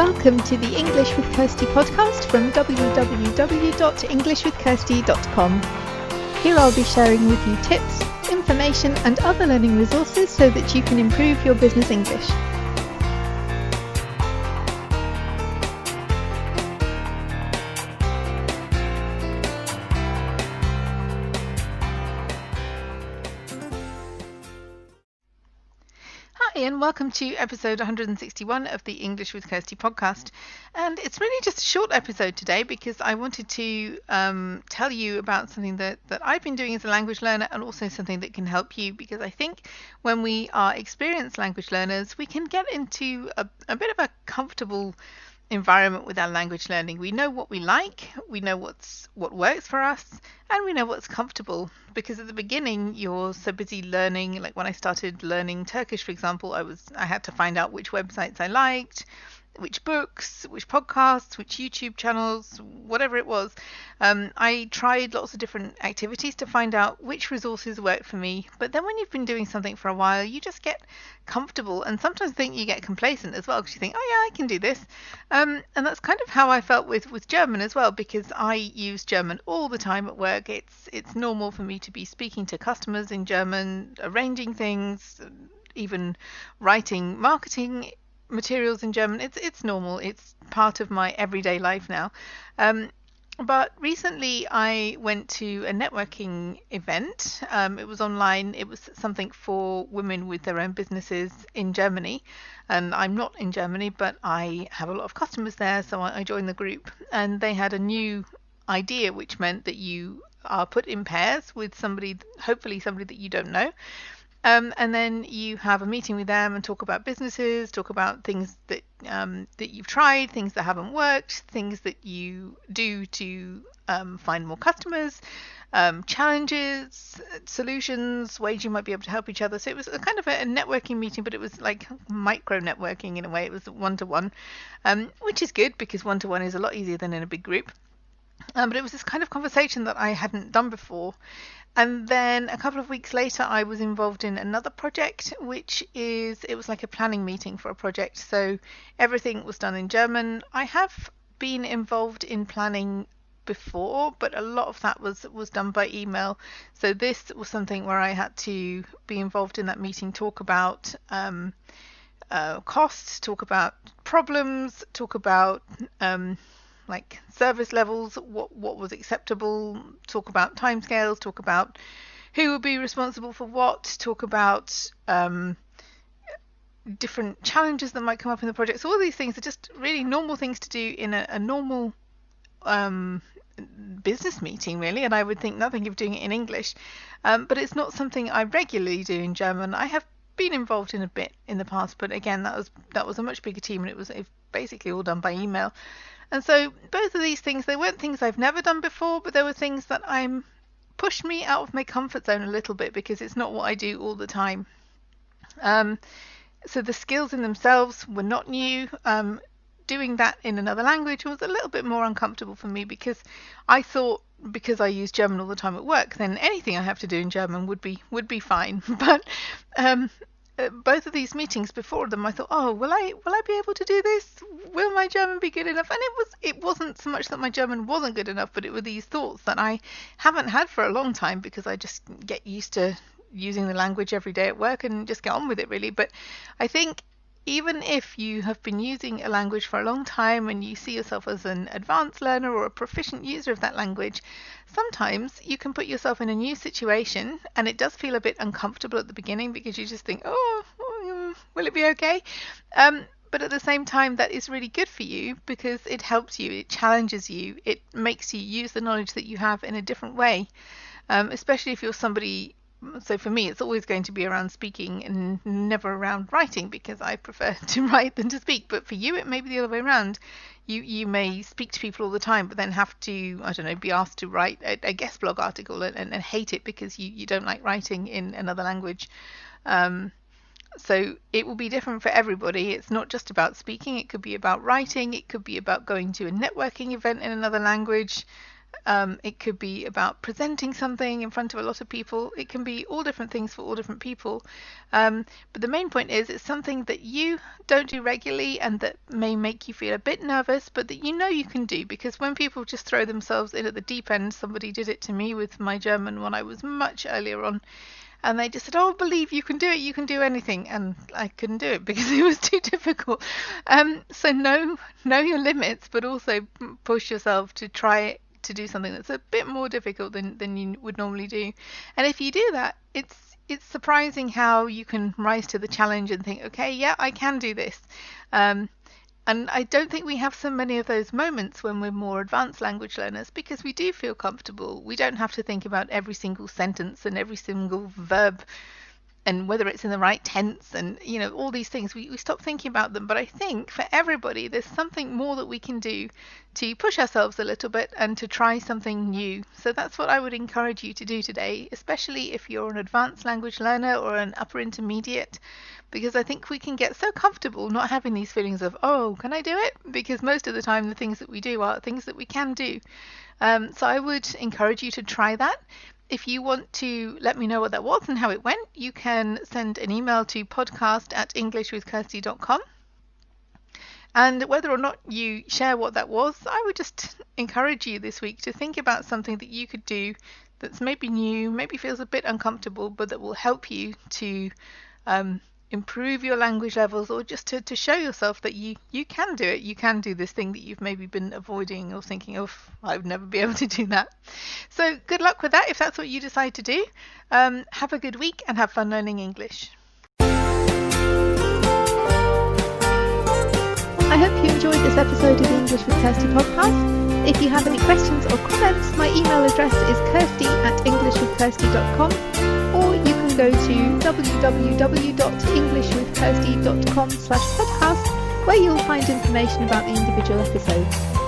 Welcome to the English with Kirsty podcast from www.englishwithkirsty.com. Here I'll be sharing with you tips, information and other learning resources so that you can improve your business English. Hi and welcome to episode 161 of the English with Kirsty podcast. And it's really just a short episode today because I wanted to tell you about something that I've been doing as a language learner and also something that can help you, because I think when we are experienced language learners, we can get into a bit of a comfortable environment with our language learning. We know what we like, we know what works for us, and we know what's comfortable, because at the beginning you're so busy learning. Like when I started learning Turkish, for example, I had to find out which websites I liked, which books, which podcasts, which YouTube channels, whatever it was. I tried lots of different activities to find out which resources worked for me. But then when you've been doing something for a while, you just get comfortable, and sometimes think you get complacent as well, because you think, oh yeah, I can do this. And that's kind of how I felt with German as well, because I use German all the time at work. It's normal for me to be speaking to customers in German, arranging things, even writing marketing materials in German. It's normal. It's part of my everyday life now. But recently I went to a networking event. It was online. It was something for women with their own businesses in Germany. And I'm not in Germany, but I have a lot of customers there, so I joined the group. And they had a new idea, which meant that you are put in pairs with somebody, hopefully somebody that you don't know. And then you have a meeting with them and talk about businesses, talk about things that you've tried, things that haven't worked, things that you do to find more customers, challenges, solutions, ways you might be able to help each other. So it was a kind of a networking meeting, but it was like micro networking in a way. It was one-to-one, which is good because one-to-one is a lot easier than in a big group. But it was this kind of conversation that I hadn't done before. And then a couple of weeks later, I was involved in another project, it was like a planning meeting for a project. So everything was done in German. I have been involved in planning before, but a lot of that was done by email. So this was something where I had to be involved in that meeting, talk about costs, talk about problems, talk about like service levels, what was acceptable, talk about timescales, talk about who would be responsible for what, talk about different challenges that might come up in the project. So all these things are just really normal things to do in a normal business meeting, really, and I would think nothing of doing it in English. But it's not something I regularly do in German. I have been involved in a bit in the past, but again, that was a much bigger team, and it was basically all done by email. And so both of these things, they weren't things I've never done before, but they were things that pushed me out of my comfort zone a little bit, because it's not what I do all the time. So the skills in themselves were not new. Doing that in another language was a little bit more uncomfortable for me, because I thought, because I use German all the time at work, then anything I have to do in German would be fine. But both of these meetings before them, I thought, oh, will I be able to do this? Will my German be good enough? And it wasn't so much that my German wasn't good enough, but it were these thoughts that I haven't had for a long time, because I just get used to using the language every day at work and just get on with it, really. But I think even if you have been using a language for a long time and you see yourself as an advanced learner or a proficient user of that language, sometimes you can put yourself in a new situation and it does feel a bit uncomfortable at the beginning, because you just think, will it be okay? But at the same time, that is really good for you, because it helps you, it challenges you, it makes you use the knowledge that you have in a different way, especially if you're somebody. So for me, it's always going to be around speaking and never around writing, because I prefer to write than to speak. But for you, it may be the other way around. You may speak to people all the time, but then have to, I don't know, be asked to write a guest blog article and hate it because you don't like writing in another language. So it will be different for everybody. It's not just about speaking. It could be about writing. It could be about going to a networking event in another language. It could be about presenting something in front of a lot of people. It can be all different things for all different people. But the main point is it's something that you don't do regularly and that may make you feel a bit nervous, but that you know you can do, because when people just throw themselves in at the deep end, somebody did it to me with my German when I was much earlier on. And they just said, "Oh, believe you can do it. You can do anything." And I couldn't do it because it was too difficult. So know your limits, but also push yourself to try to do something that's a bit more difficult than you would normally do. And if you do that, it's surprising how you can rise to the challenge and think, okay, yeah, I can do this. And I don't think we have so many of those moments when we're more advanced language learners, because we do feel comfortable. We don't have to think about every single sentence and every single verb and whether it's in the right tense and, all these things. We stop thinking about them. But I think for everybody, there's something more that we can do to push ourselves a little bit and to try something new. So that's what I would encourage you to do today, especially if you're an advanced language learner or an upper intermediate, because I think we can get so comfortable not having these feelings of, oh, can I do it? Because most of the time the things that we do are things that we can do. So I would encourage you to try that. If you want to let me know what that was and how it went, you can send an email to podcast@englishwithkirsty.com. And whether or not you share what that was, I would just encourage you this week to think about something that you could do that's maybe new, maybe feels a bit uncomfortable, but that will help you to improve your language levels, or just to show yourself that you can do it. You can do this thing that you've maybe been avoiding or thinking, oh, I would never be able to do that. So good luck with that if that's what you decide to do. Have a good week and have fun learning English. I hope you enjoyed this episode of the English with Kirsty podcast. If you have any questions or comments, my email address is kirsty@englishwithkirsty.com, or you can go to www.englishwithkirsty.com/podcast, where you'll find information about the individual episodes.